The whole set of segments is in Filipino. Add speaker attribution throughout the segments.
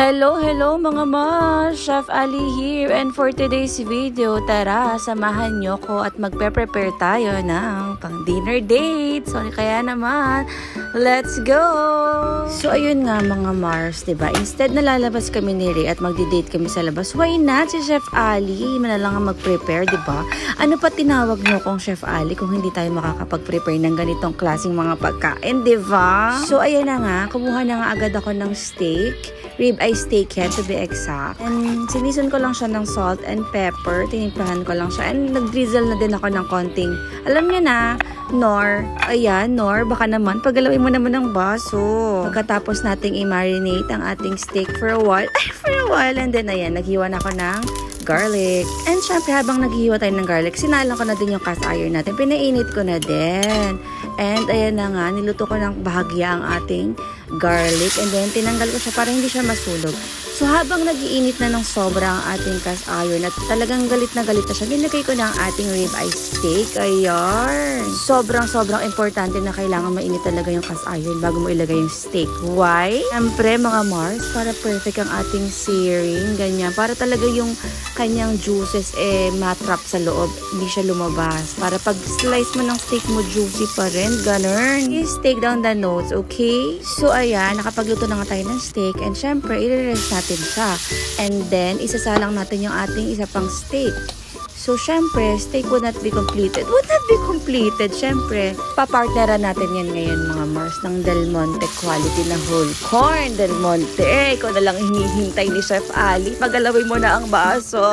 Speaker 1: Hello mga Mars! Chef Ali here, and for today's video, tara, samahan nyo ko at magpe-prepare tayo ng pang-dinner date. So, kaya naman, let's go! So, ayun nga mga Mars, diba? Instead na lalabas kami ni Ray at magdi-date kami sa labas, why not si Chef Ali? Manalang ang mag-prepare, diba? Ano pa tinawag nyo kong Chef Ali kung hindi tayo makakapag-prepare ng ganitong klaseng mga pagkain, diba? So, ayan na nga, kumuha na nga agad ako ng steak. Rib-eye steak yan, to be exact. And sinison ko lang siya ng salt and pepper. Tinimplahan ko lang siya. And nag-drizzle na din ako ng konting, alam niyo na, Nor. Ayan, Nor, baka naman, pagalawin mo naman ng baso. Pagkatapos nating i-marinate ang ating steak for a while. And then, ayan, naghiwa na ako ng garlic. And syempre, habang naghihiwa tayo ng garlic, sinalang ko na din yung cast iron natin. Pinainit ko na din. And ayan na nga, niluto ko ng bahagya ang ating garlic. And then, tinanggal ko siya para hindi siya masunog. So, habang nag-iinit na ng sobra ang ating cast iron at talagang galit na siya, nilagay ko na ang ating rib-eye steak. Ayan. Sobrang importante na kailangan mainit talaga yung cast iron bago mo ilagay yung steak. Why? Siyempre, mga Mars, para perfect ang ating searing. Ganyan. Para talaga yung kanyang juices matrap sa loob. Hindi siya lumabas. Para pag slice mo ng steak mo, juicy pa rin. Ganun. Please take down the notes, okay? So, ayan. Nakapagluto na nga tayo ng steak. And syempre, i-rest natin siya. And then, isasalang natin yung ating isa pang steak. So, syempre, steak would not be completed. Syempre, papartneran natin yan ngayon, mga Mars, ng Del Monte quality na whole corn. Del Monte, ikaw na lang hinihintay ni Chef Ali. Pagalawin mo na ang baso.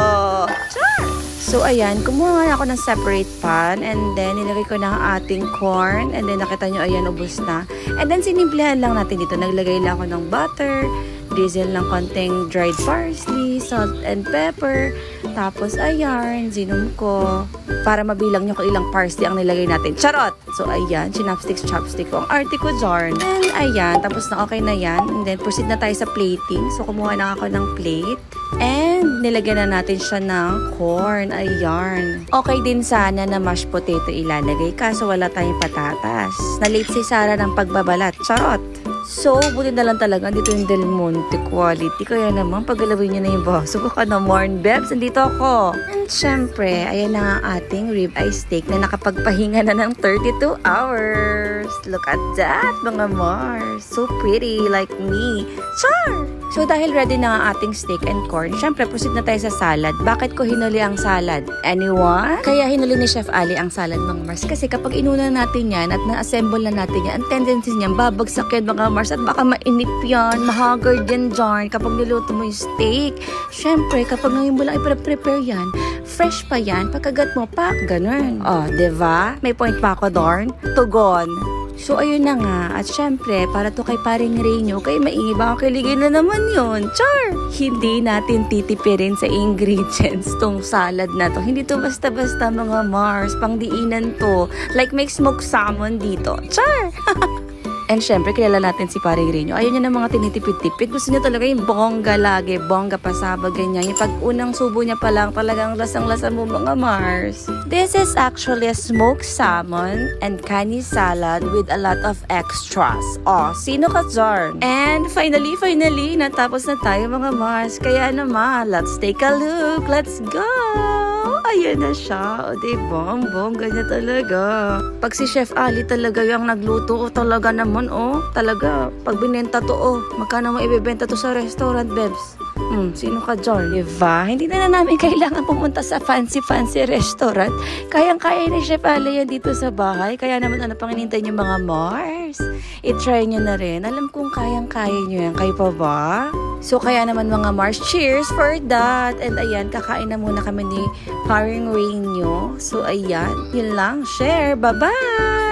Speaker 1: Char! So, ayan, kumuha nga ako ng separate pan. And then, nilagay ko na ang ating corn. And then, nakita nyo, ayan, ubos na. And then, sinimplihan lang natin dito. Naglagay lang ako ng butter, drizzle ng konting dried parsley, salt and pepper. Tapos, ayan, zinum ko. Para mabilang nyo kung ilang parsley ang nilagay natin. Charot! So, ayan, chopstick ko. Ang arte ko, Jarn. And, ayan, tapos na okay na yan. And then, proceed na tayo sa plating. So, kumuha na ako ng plate. And, nilagyan na natin siya ng corn. Ayan. Okay din sana na mashed potato ilalagay. Kaso, wala tayong patatas. Na-late si Sarah ng pagbabalat. Charot! So, buti na lang talaga dito yung Del Monte quality. Kaya naman, pagalawin nyo na yung baso. Baka na morn, Bebs. Nandito ako. And syempre, ayan na nga ating rib-eye steak na nakapagpahinga na ng 32 hours. Look at that, mga Mars. So pretty, like me. Char! So, dahil ready na nga ating steak and corn, syempre, proceed na tayo sa salad. Bakit ko hinuli ang salad? Anyone? Kaya hinuli ni Chef Ali ang salad, mga Mars. Kasi kapag inuna natin yan at na-assemble na natin yan, ang tendency niyan, babagsak yan, mga Mars, at baka mainip yan, mahagard yan dyan kapag niluto mo yung steak. Syempre, kapag ngayon mo lang i-prepare yan, fresh pa yan, pagkagat mo, pak, ganun. Oh, diba? May point pa ako, Dorn. Tugon. So, ayun na nga. At syempre, para to kay paring Ray nyo, kay maingay, baka kiligin na naman yun. Char! Hindi natin titipirin sa ingredients tong salad na to. Hindi to basta-basta, mga Mars. Pangdiinan to. Like may smoked salmon dito. Char! And syempre, kilala natin si Paring Ray nyo. Ayaw niya ng mga tinitipid-tipid. Gusto niya talaga yung bongga lagi. Bongga pasabag, ganyan. Yung pag unang subo niya pa lang, talagang lasang-lasa mo, mga Mars. This is actually a smoked salmon and kani salad with a lot of extras. Oh, sino ka dyan? And finally, natapos na tayo, mga Mars. Kaya naman, let's take a look. Let's go! Ayan na siya. O, diba? Ang bongga niya talaga. Pag si Chef Ali talaga yung nagluto, talaga naman, talaga, pag binenta to, magkano mo ibibenta to sa restaurant, Bebs? Sino ka dyan? Diba? Hindi na namin kailangan pumunta sa fancy restaurant. Kayang-kaya ni Chef Ali yan dito sa bahay. Kaya naman, ano pang inintay niyo, mga Mars? I-try nyo na rin. Alam kong kayang-kaya nyo yan. Kayo pa ba? So, kaya naman, mga Mars, cheers for that! And ayan, kakain na muna kami ni Paring Ray nyo. So, ayan, yun lang. Share! Bye-bye!